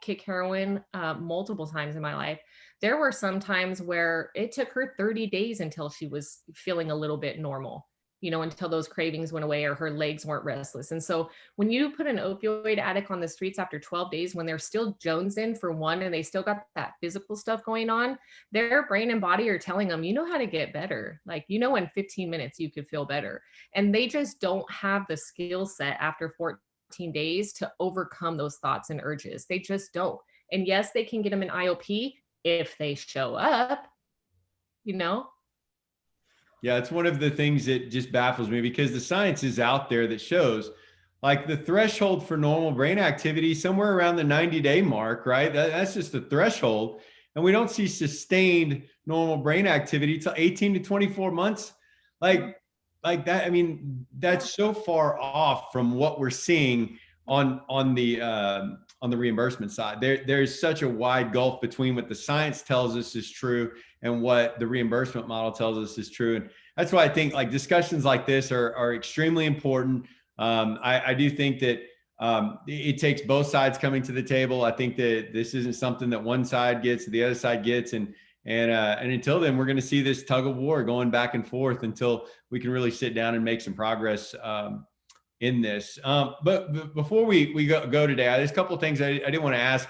kick heroin multiple times in my life. There were some times where it took her 30 days until she was feeling a little bit normal, until those cravings went away or her legs weren't restless. And so when you put an opioid addict on the streets after 12 days, when they're still jonesing for one and they still got that physical stuff going on, their brain and body are telling them, you know how to get better. Like, in 15 minutes, you could feel better. And they just don't have the skill set after 14 days to overcome those thoughts and urges. They just don't. And yes, they can get them an IOP if they show up, you know? Yeah, it's one of the things that just baffles me because the science is out there that shows like the threshold for normal brain activity somewhere around the 90-day mark, right? That's just the threshold. And we don't see sustained normal brain activity till 18 to 24 months. Like that. I mean, that's so far off from what we're seeing on the reimbursement side. There's such a wide gulf between what the science tells us is true and what the reimbursement model tells us is true. And that's why I think like discussions like this are extremely important. I do think that it takes both sides coming to the table. I think that this isn't something that one side gets, the other side gets, and until then, we're going to see this tug of war going back and forth until we can really sit down and make some progress in this. But before we go today, there's a couple of things I did want to ask.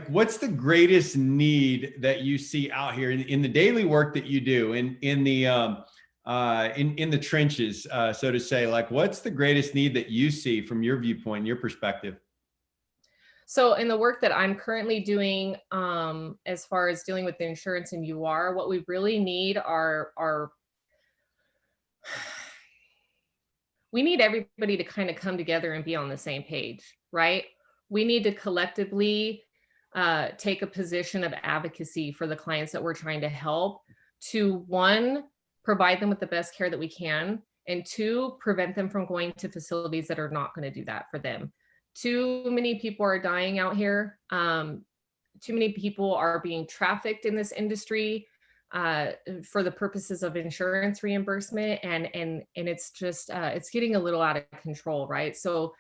What's the greatest need that you see out here in the daily work that you do in the trenches, so to say? Like, what's the greatest need that you see from your viewpoint, your perspective? So in the work that I'm currently doing, as far as dealing with the insurance and UR, what we really need are we need everybody to kind of come together and be on the same page, right? We need to collectively take a position of advocacy for the clients that we're trying to help to, one, provide them with the best care that we can, and two, prevent them from going to facilities that are not going to do that for them. Too many people are dying out here. Too many people are being trafficked in this industry for the purposes of insurance reimbursement, and it's just it's getting a little out of control, right? So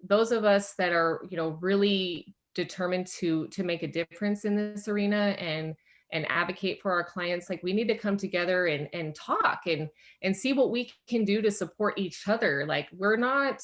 those of us that are really determined to make a difference in this arena and advocate for our clients, like we need to come together and talk and see what we can do to support each other. Like we're not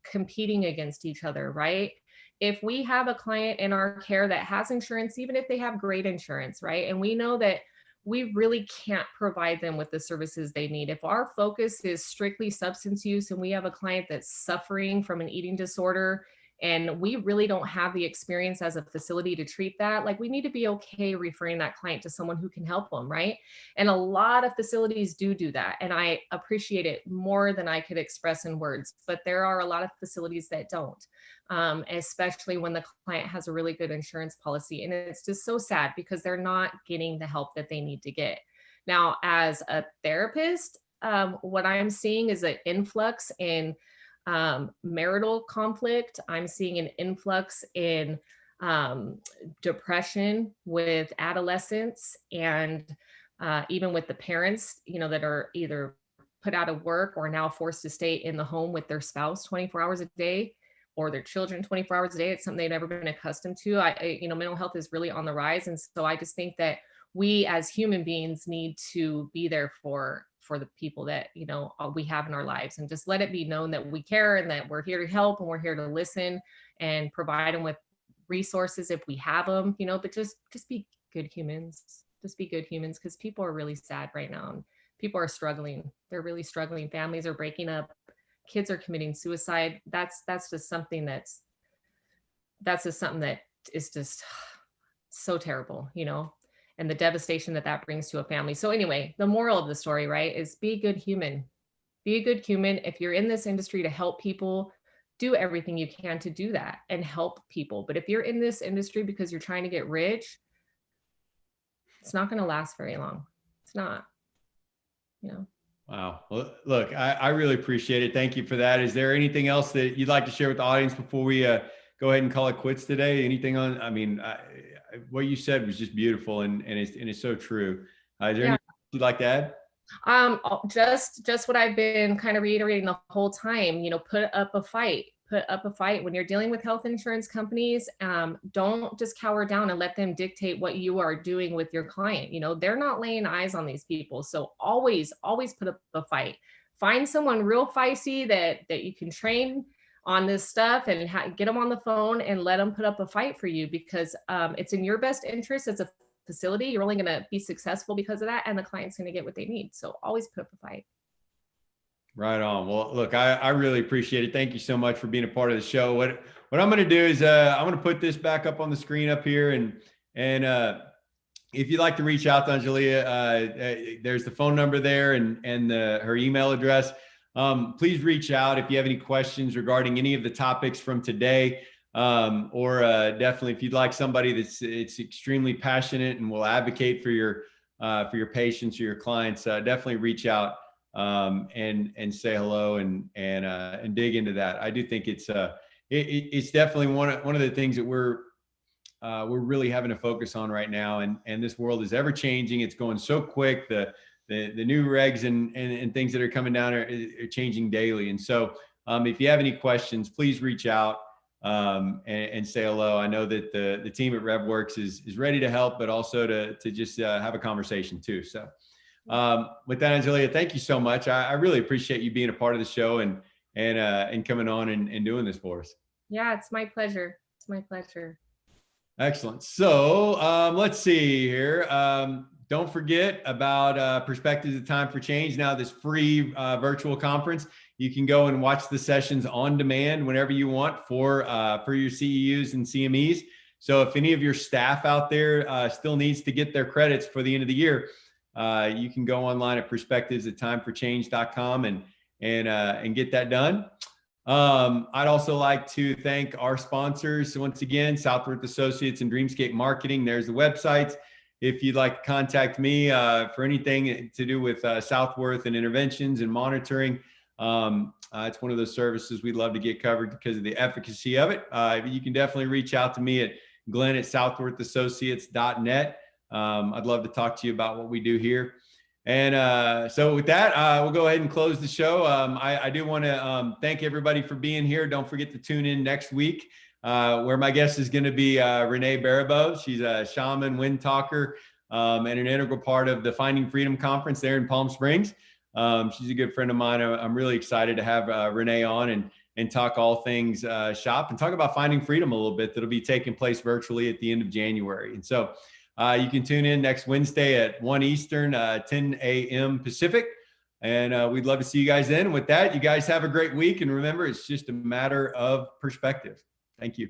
competing against each other, right? If we have a client in our care that has insurance, even if they have great insurance, right? And we know that we really can't provide them with the services they need. If our focus is strictly substance use and we have a client that's suffering from an eating disorder and we really don't have the experience as a facility to treat that, like we need to be okay referring that client to someone who can help them, right? And a lot of facilities do that. And I appreciate it more than I could express in words, but there are a lot of facilities that don't, especially when the client has a really good insurance policy. And it's just so sad because they're not getting the help that they need to get. Now, as a therapist, what I'm seeing is an influx in marital conflict. I'm seeing an influx in depression with adolescents and even with the parents, that are either put out of work or now forced to stay in the home with their spouse 24 hours a day or their children 24 hours a day. It's something they've never been accustomed to. Mental health is really on the rise. And so I just think that we as human beings need to be there for the people that we have in our lives, and just let it be known that we care and that we're here to help and we're here to listen and provide them with resources if we have them, but just be good humans. Just be good humans, because people are really sad right now and people are struggling. They're really struggling. Families are breaking up. Kids are committing suicide. That's just something that is just so terrible, and the devastation that brings to a family. So anyway, the moral of the story, right, is be a good human. Be a good human. If you're in this industry to help people, do everything you can to do that and help people. But if you're in this industry because you're trying to get rich, it's not going to last very long. It's not, Wow. Well, look, I really appreciate it. Thank you for that. Is there anything else that you'd like to share with the audience before we go ahead and call it quits today. Anything on, I mean, what you said was just beautiful and it's so true. Is there anything you'd like to add? Just what I've been kind of reiterating the whole time, put up a fight. Put up a fight when you're dealing with health insurance companies. Don't just cower down and let them dictate what you are doing with your client. They're not laying eyes on these people. So always put up a fight. Find someone real feisty that you can train on this stuff and get them on the phone and let them put up a fight for you, because it's in your best interest as a facility. You're only going to be successful because of that, and the client's going to get what they need. So always put up a fight. Right on. Well, look, I really appreciate it. Thank you so much for being a part of the show. What I'm going to do is I'm going to put this back up on the screen up here, and if you'd like to reach out to Angelia, there's the phone number there and her email address. Please reach out if you have any questions regarding any of the topics from today, or definitely if you'd like somebody that's extremely passionate and will advocate for your patients or your clients, definitely reach out and say hello and dig into that. I do think it's definitely one of the things that we're really having to focus on right now. And this world is ever changing. It's going so quick. The new regs and things that are coming down are changing daily. And so if you have any questions, please reach out and say hello. I know that the team at RevWorks is ready to help, but also to just have a conversation too. So with that, Angelia, thank you so much. I really appreciate you being a part of the show and coming on and doing this for us. Yeah, it's my pleasure. It's my pleasure. Excellent. So let's see here. Don't forget about Perspectives of Time for Change. Now, this free virtual conference, you can go and watch the sessions on demand whenever you want for your CEUs and CMEs. So if any of your staff out there still needs to get their credits for the end of the year, you can go online at perspectivesoftimeforchange.com and get that done. I'd also like to thank our sponsors once again, Southworth Associates and Dreamscape Marketing. There's the websites. If you'd like to contact me for anything to do with Southworth and interventions and monitoring, it's one of those services we'd love to get covered because of the efficacy of it. You can definitely reach out to me at glenn@southworthassociates.net. I'd love to talk to you about what we do here. And so with that, we'll go ahead and close the show. I do want to thank everybody for being here. Don't forget to tune in next week where my guest is going to be Renee Baribeau. She's a shaman, wind talker, and an integral part of the Finding Freedom Conference there in Palm Springs. She's a good friend of mine. I'm really excited to have Renee on and talk all things shop and talk about finding freedom a little bit. That'll be taking place virtually at the end of January. And so you can tune in next Wednesday at 1 Eastern, 10 a.m. Pacific. And we'd love to see you guys then. And with that, you guys have a great week. And remember, it's just a matter of perspective. Thank you.